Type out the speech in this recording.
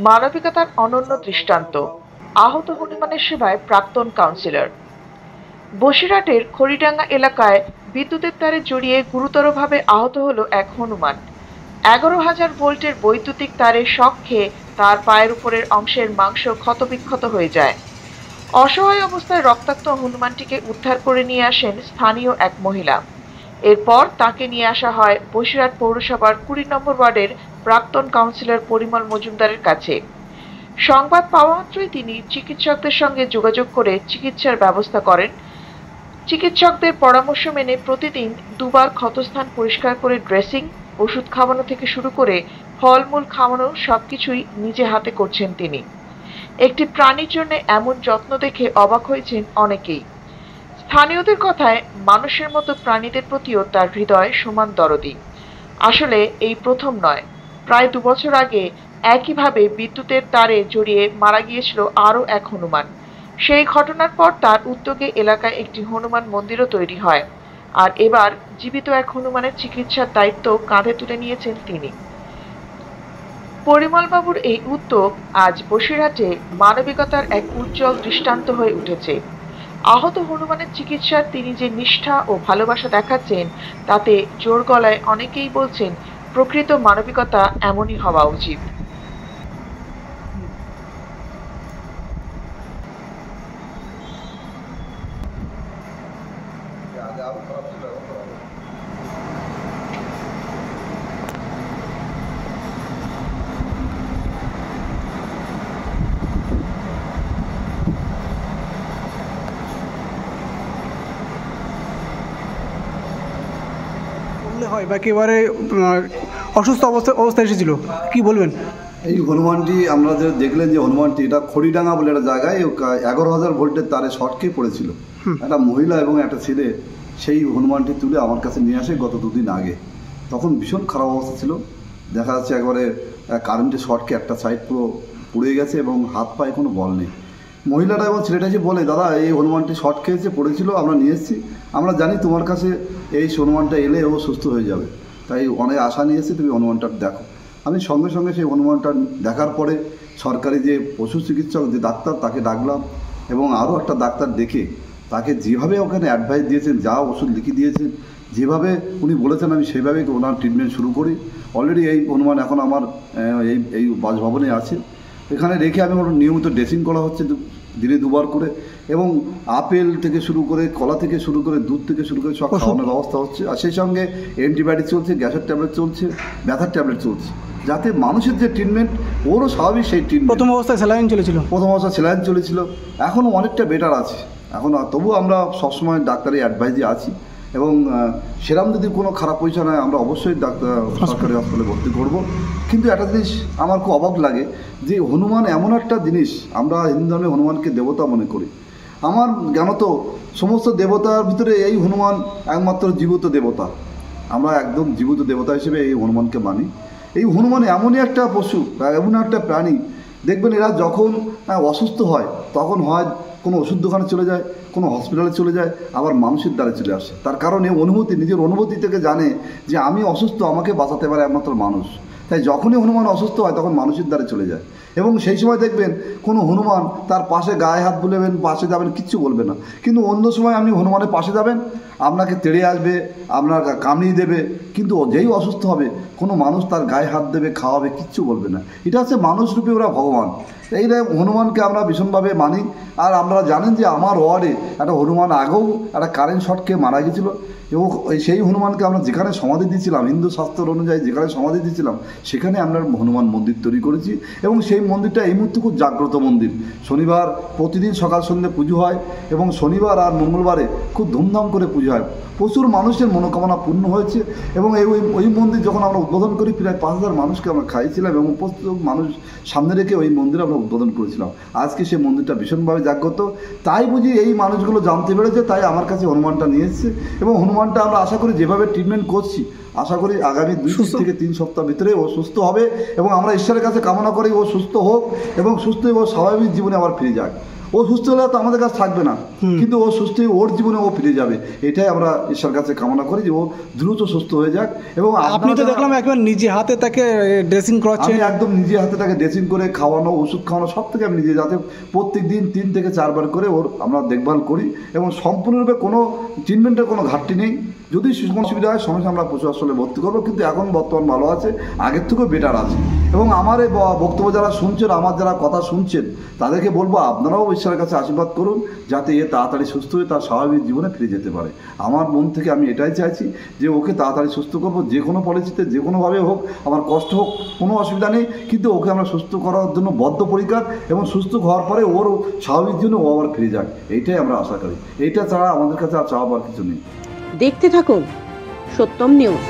মানবিকতার অনন্য দৃষ্টান্ত। আহত হনুমানের সেবায় প্রাক্তন কাউন্সিলর। বসিরহাটের খড়িডাঙ্গা এলাকায় বিদ্যুতের তারে জড়িয়ে গুরুতরভাবে আহত হলো এক হনুমান। 11,000 ভোল্টের বৈদ্যুতিক তারের শক খেয়ে তার পায়ের উপরের অংশের মাংস ক্ষতবিক্ষত হয়ে যায়। অসহায় অবস্থায় রক্তাক্ত হনুমানটিকে উদ্ধার করে নিয়ে আসেন স্থানীয় এক মহিলা। এরপর তাকে নিয়ে আসা হয় বসিরহাট পৌরসভার 20 নম্বর ওয়ার্ডের প্রাক্তন কাউন্সিলর পরিমল মজুমদারের কাছে। সংবাদ পাওয়া মাত্রই তিনি চিকিৎসকদের সঙ্গে যোগাযোগ করে চিকিৎসার ব্যবস্থা করেন। চিকিৎসকদের পরামর্শ মেনে প্রতিদিন দুবার ক্ষতস্থান পরিষ্কার করে ড্রেসিং, ওষুধ খাওয়ানো থেকে শুরু করে ফলমূল খাওয়ানো সবকিছুই নিজে হাতে করছেন তিনি। একটি প্রাণীর জন্য এমন যত্ন দেখে অবাক হয়েছেন অনেকেই। স্থানীয়দের কথায় মানুষের মতো প্রাণীদের প্রতিও তার হৃদয় সমান দরদি। আসলে এই প্রথম নয়, প্রায় 2 বছর আগে একইভাবে বিদ্যুতের তারে জড়িয়ে মারা গিয়েছিল আরও এক হনুমান। সেই ঘটনার পর তার উদ্যোগে এলাকায় একটি হনুমান মন্দিরও তৈরি হয়। আর এবার জীবিত এক হনুমানের চিকিৎসার দায়িত্ব কাঁধে তুলে নিয়েছেন তিনি। পরিমলবাবুর এই উদ্যোগ আজ বসিরহাটে মানবিকতার এক উজ্জ্বল দৃষ্টান্ত হয়ে উঠেছে। আহত হনুমানের চিকিৎসার তিনি যে নিষ্ঠা ও ভালোবাসা দেখাচ্ছেন, তাতে জোর গলায় অনেকেই বলছেন প্রকৃত মানবিকতা এমনই হওয়া উচিত। হয় বা একেবারে অসুস্থ অবস্থায় এসেছিল, কি বলবেন? এই হনুমানটি আমরা যে দেখলেন যে হনুমানটি, এটা খড়িডাঙ্গা বলে একটা জায়গায় 11,000 ভোল্টের তারে শর্ট খেয়ে পড়েছিল। একটা মহিলা এবং একটা ছেলে সেই হনুমানটি তুলে আমার কাছে নিয়ে আসে গত 2 দিন আগে। তখন ভীষণ খারাপ অবস্থা ছিল, দেখা যাচ্ছে একবারে কারেন্টের শর্টকে একটা সাইড পুরো পুড়ে গেছে এবং হাত পায়ে কোনো বল নেই। মহিলাটা এবং ছেলেটা এসে বলে, দাদা এই হনুমানটি শর্ট খেয়েছে, পড়েছিল, আমরা নিয়ে এসেছি, আমরা জানি তোমার কাছে এই হনুমানটা এলে ও সুস্থ হয়ে যাবে, তাই অনেক আশা নিয়ে এসেছি, তুমি হনুমানটা দেখো। আমি সঙ্গে সঙ্গে সেই হনুমানটা দেখার পরে সরকারি যে পশু চিকিৎসক যে ডাক্তার তাকে ডাকলাম এবং আরও একটা ডাক্তার ডেকে তাকে যেভাবে ওখানে অ্যাডভাইস দিয়েছেন, যা ওষুধ লিখে দিয়েছেন, যেভাবে উনি বলেছেন আমি সেইভাবেই ওনার ট্রিটমেন্ট শুরু করি। অলরেডি এই হনুমান এখন আমার এই বাসভবনে আছে, এখানে রেখে আমি ওর নিয়মিত ড্রেসিং করা হচ্ছে দিনে 2 বার করে, এবং আপেল থেকে শুরু করে, কলা থেকে শুরু করে, দুধ থেকে শুরু করে সব খাওয়ানোর ব্যবস্থা হচ্ছে। আর সেই সঙ্গে অ্যান্টিবায়োটিক চলছে, গ্যাসের ট্যাবলেট চলছে, ব্যথার ট্যাবলেট চলছে, যাতে মানুষের যে ট্রিটমেন্ট ওরও স্বাভাবিক সেই ট্রিটমেন্ট। প্রথম অবস্থায় স্যালাইন চলেছিল, এখনও অনেকটা বেটার আছে এখন। তবু আমরা সবসময় ডাক্তারি অ্যাডভাইজে আছি এবং সেরকম যদি কোনো খারাপ পয়সা নয় আমরা অবশ্যই সরকারি হাসপাতালে ভর্তি করব। কিন্তু একটা জিনিস আমার খুব অবাক লাগে যে হনুমান এমন একটা জিনিস, আমরা হিন্দু ধর্মে হনুমানকে দেবতা মনে করি। আমার জ্ঞানত সমস্ত দেবতার ভিতরে এই হনুমান একমাত্র জীবিত দেবতা, আমরা একদম জীবিত দেবতা হিসেবে এই হনুমানকে মানি। এই হনুমান এমনই একটা পশু, এমন একটা প্রাণী, দেখবেন এরা যখন অসুস্থ হয় তখন হয় কোনো ওষুধ দোকানে চলে যায়, কোনো হসপিটালে চলে যায়, আবার মানুষের দ্বারে চলে আসে। তার কারণ এই অনুভূতি, নিজের অনুভূতি থেকে জানে যে আমি অসুস্থ, আমাকে বাঁচাতে পারে একমাত্র মানুষ। তাই যখনই হনুমান অসুস্থ হয় তখন মানুষের দ্বারে চলে যায়। এবং সেই সময় দেখবেন কোনো হনুমান তার পাশে গায়ে হাত বুলাবেন, পাশে যাবেন, কিচ্ছু বলবে না। কিন্তু অন্য সময় আপনি হনুমানের পাশে যাবেন, আপনাকে তেড়ে আসবে, আপনার কামড়িয়ে দেবে, কিন্তু যেই অসুস্থ হবে কোনো মানুষ তার গায়ে হাত দেবে, খাওয়াবে, কিচ্ছু বলবে না। এটা হচ্ছে মানুষরূপী ওরা ভগবান। এই হনুমানকে আমরা ভীষণভাবে মানি। আর আপনারা জানেন যে আমার ওয়ার্ডে একটা হনুমান আগেও একটা কারেন্ট শর্ট খেয়ে মারা গেছিলো, এবং সেই হনুমানকে আমরা যেখানে সমাধি দিয়েছিলাম, হিন্দু শাস্ত্র অনুযায়ী যেখানে সমাধি দিয়েছিলাম, সেখানে আমরা হনুমান মন্দির তৈরি করেছি। এবং সেই মন্দিরটা এই মুহূর্তে খুব জাগ্রত মন্দির। শনিবার প্রতিদিন সকাল সন্ধ্যে পুজো হয় এবং শনিবার আর মঙ্গলবারে খুব ধুমধাম করে পুজো হয়। প্রচুর মানুষের মনোকামনা পূর্ণ হয়েছে। এবং ওই মন্দির যখন আমরা উদ্বোধন করি, প্রায় 5,000 মানুষকে আমরা খাইয়েছিলাম এবং প্রচুর মানুষ সামনে রেখে ওই মন্দির আমরা উদ্বোধন করেছিলাম। আজকে সেই মন্দিরটা ভীষণভাবে জাগ্রত, তাই বুঝি এই মানুষগুলো জানতে পেরেছে, তাই আমার কাছে হনুমানটা নিয়ে এসেছে। এবং হনুমানটা আমরা আশা করি যেভাবে ট্রিটমেন্ট করছি, আশা করি আগামী 2 থেকে 3 সপ্তাহ ভিতরে ও সুস্থ হবে। এবং আমরা ঈশ্বরের কাছে কামনা করি ও সুস্থ হোক এবং সুস্থ ও স্বাভাবিক জীবনে আবার ফিরে যাক। ও সুস্থ হলে তো আমাদের কাছে থাকবে না, কিন্তু ও সুস্থ হয়ে ওর জীবনে ও ফিরে যাবে। এটাই আমরা ঈশ্বরের কাছে কামনা করি যে ও দ্রুত সুস্থ হয়ে যাক। এবং আপনি তো দেখলাম একবার নিজে হাতে তাকে ড্রেসিং করাচ্ছেন। আমি একদম নিজে হাতে তাকে ড্রেসিং করে খাওয়ানো, ওষুধ খাওয়ানো সব থেকে আমি নিজে, যাতে প্রত্যেক দিন 3 থেকে 4 বার করে ওর আমরা দেখভাল করি এবং সম্পূর্ণরূপে কোনো ট্রিটমেন্টের কোনো ঘাটতি নেই। যদি অসুবিধা হয় সমস্যা আমরা পশু হাসপাতালে ভর্তি করবো, কিন্তু এখন বর্তমান ভালো আছে, আগের থেকেও বেটার আছে। এবং আমার এই বক্তব্য যারা শুনছেন, আমার যারা কথা শুনছেন, তাদেরকে বলবো আপনারাও ঈশ্বরের কাছে আশীর্বাদ করুন যাতে এ তাড়াতাড়ি সুস্থ হয়ে তার স্বাভাবিক জীবনে ফিরে যেতে পারে। আমার মন থেকে আমি এটাই চাইছি যে ওকে তাড়াতাড়ি সুস্থ করবো, যে কোনো পলিসিতে যে কোনোভাবে হোক, আমার কষ্ট হোক, কোনো অসুবিধা নেই, কিন্তু ওকে আমরা সুস্থ করার জন্য বদ্ধপরিকর এবং সুস্থ হওয়ার পরে ওর স্বাভাবিক জীবনে ও আবার ফিরে যাক, এইটাই আমরা আশা করি। এইটা ছাড়া আমাদের কাছে আর চাওয়ার কিছু নেই। দেখতে থাকুন সত্যম নিউজ।